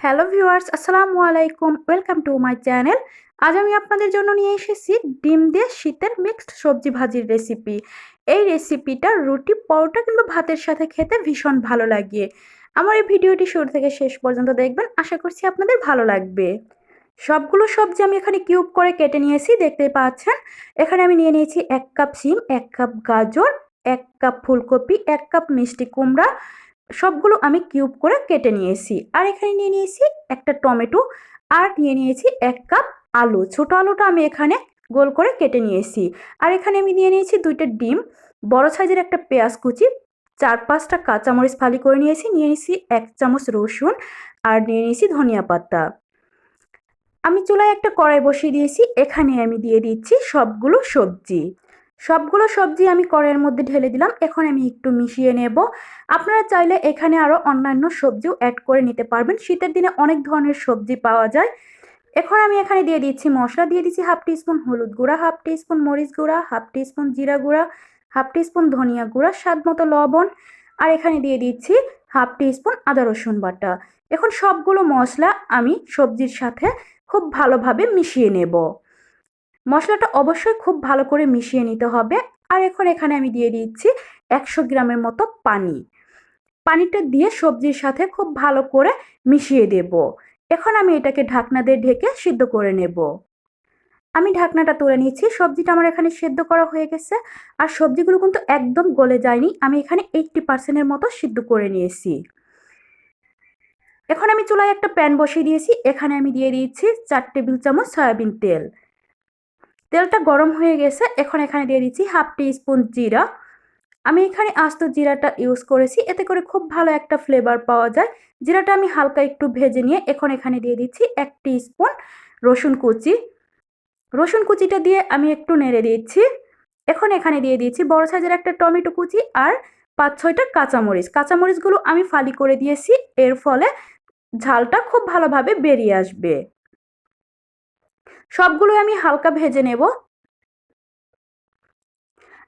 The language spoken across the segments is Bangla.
হ্যালো ভিউয়ার্স, আসসালামু আলাইকুম। Welcome to my channel. আজ আমি আপনাদের জন্য নিয়ে এসেছি ডিম দিয়ে শীতের মিক্সড সবজি ভাজির রেসিপি। এই রেসিপিটা রুটি, পরোটা কিংবা ভাতের সাথে খেতে ভীষণ ভালো লাগে। আমার এই ভিডিওটি শুরু থেকে শেষ পর্যন্ত দেখবেন, আশা করছি আপনাদের ভালো লাগবে। সবগুলো সবজি আমি এখানে কিউব করে কেটে নিয়েছি, দেখতেই পাচ্ছেন। এখানে আমি নিয়ে নিয়েছি 1 কাপ শিম, 1 কাপ গাজর, 1 কাপ ফুলকপি, 1 কাপ মিষ্টি কুমড়া। সবগুলো আমি কিউব করে কেটে নিয়েছি। আর এখানে নিয়ে নিয়েছি একটা টমেটো, আর নিয়ে নিয়েছি 1 কাপ আলু। ছোট আলুটা আমি এখানে গোল করে কেটে নিয়েছি। আর এখানে আমি নিয়ে নিয়েছি 2টা ডিম, বড় সাইজের একটা পেঁয়াজ কুচি, 4-5টা কাঁচামরিচ ফালি করে নিয়েছি, নিয়ে নিয়েছি 1 চামচ রসুন, আর নিয়ে নিয়েছি ধনিয়া পাতা। আমি চুলায় একটা কড়াই বসিয়ে দিয়েছি। এখানে আমি দিয়ে দিচ্ছি সবগুলো সবজি আমি কড়াইয়ের মধ্যে ঢেলে দিলাম। এখন আমি একটু মিশিয়ে নেব। আপনারা চাইলে এখানে আরও অন্যান্য সবজিও অ্যাড করে নিতে পারবেন। শীতের দিনে অনেক ধরনের সবজি পাওয়া যায়। এখন আমি এখানে দিয়ে দিচ্ছি মশলা, দিয়ে দিচ্ছি 1/2 টিস্পুন হলুদ গুঁড়া, 1/2 টিস্পুন মরিচ গুঁড়া, 1/2 টিস্পুন জিরা গুঁড়া, 1/2 টিস্পুন ধনিয়া গুঁড়া, স্বাদ মতো লবণ, আর এখানে দিয়ে দিচ্ছি 1/2 টিস্পুন আদা রসুন বাটা। এখন সবগুলো মশলা আমি সবজির সাথে খুব ভালোভাবে মিশিয়ে নেব। মশলাটা অবশ্যই খুব ভালো করে মিশিয়ে নিতে হবে। আর এখন এখানে আমি দিয়ে দিচ্ছি 100 গ্রামের মতো পানি। পানিটা দিয়ে সবজির সাথে খুব ভালো করে মিশিয়ে দেব। এখন আমি এটাকে ঢাকনা দিয়ে ঢেকে সিদ্ধ করে নেব। আমি ঢাকনাটা তুলে নিচ্ছি। সবজিটা আমার এখানে সেদ্ধ করা হয়ে গেছে। আর সবজিগুলো কিন্তু একদম গলে যায়নি, আমি এখানে 80% মতো সিদ্ধ করে নিয়েছি। এখন আমি চুলায় একটা প্যান বসিয়ে দিয়েছি। এখানে আমি দিয়ে দিচ্ছি 4 টেবিল চামচ সয়াবিন তেল। তেলটা গরম হয়ে গেছে। এখন এখানে দিয়ে দিচ্ছি 1/2 টিস্পুন জিরা। আমি এখানে আস্ত জিরাটা ইউজ করেছি, এতে করে খুব ভালো একটা ফ্লেভার পাওয়া যায়। জিরাটা আমি হালকা একটু ভেজে নিয়ে এখন এখানে দিয়ে দিচ্ছি 1 টিস্পুন রসুন কুচি। রসুন কুচিটা দিয়ে আমি একটু নেড়ে দিচ্ছি। এখন এখানে দিয়ে দিচ্ছি বড় সাইজের একটা টমেটো কুচি আর 5-6টা কাঁচামরিচ। কাঁচামরিচগুলো আমি ফালি করে দিয়েছি, এর ফলে ঝালটা খুব ভালোভাবে বেরিয়ে আসবে। সবগুলো আমি হালকা ভেজে নেব।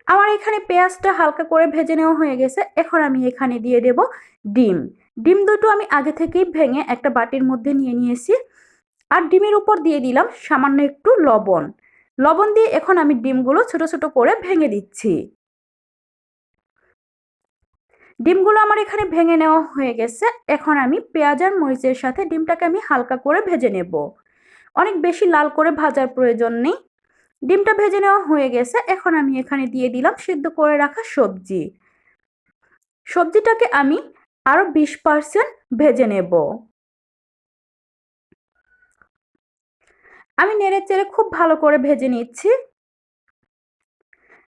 আমার এখানে পেঁয়াজটা হালকা করে ভেজে নেওয়া হয়ে গেছে। এখন আমি এখানে দিয়ে দেব ডিম। ডিম দুটো আমি আগে থেকেই ভেঙে একটা বাটির মধ্যে নিয়ে নিয়েছি। আর ডিমের উপর দিয়ে দিলাম সামান্য একটু লবণ। লবণ দিয়ে এখন আমি ডিমগুলো ছোট ছোট করে ভেঙে দিচ্ছি। ডিমগুলো আমার এখানে ভেঙে নেওয়া হয়ে গেছে। এখন আমি পেঁয়াজ আর মরিচের সাথে ডিমটাকে আমি হালকা করে ভেজে নেব। অনেক বেশি লাল করে ভাজার প্রয়োজন নেই। ডিমটা ভেজে নেওয়া হয়ে গেছে। এখন আমি এখানে দিয়ে দিলাম সিদ্ধ করে রাখা সবজি। সবজিটাকে আমি আরও 20% ভেজে নেব। আমি নেড়ে চেড়ে খুব ভালো করে ভেজে নিচ্ছি।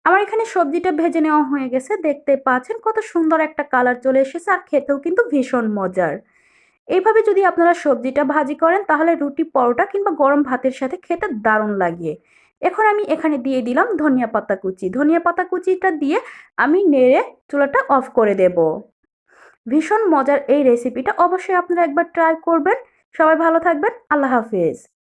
আমার এখানে সবজিটা ভেজে নেওয়া হয়ে গেছে। দেখতে পাচ্ছেন কত সুন্দর একটা কালার চলে এসেছে, আর খেতেও কিন্তু ভীষণ মজার। এইভাবে যদি আপনারা সবজিটা ভাজি করেন তাহলে রুটি, পরোটা কিংবা গরম ভাতের সাথে খেতে দারুণ লাগে। এখন আমি এখানে দিয়ে দিলাম ধনিয়া পাতা কুচি। ধনিয়া পাতা কুচিটা দিয়ে আমি নেড়ে চুলাটা অফ করে দেব। ভীষণ মজার এই রেসিপিটা অবশ্যই আপনারা একবার ট্রাই করবেন। সবাই ভালো থাকবেন। আল্লাহ হাফেজ।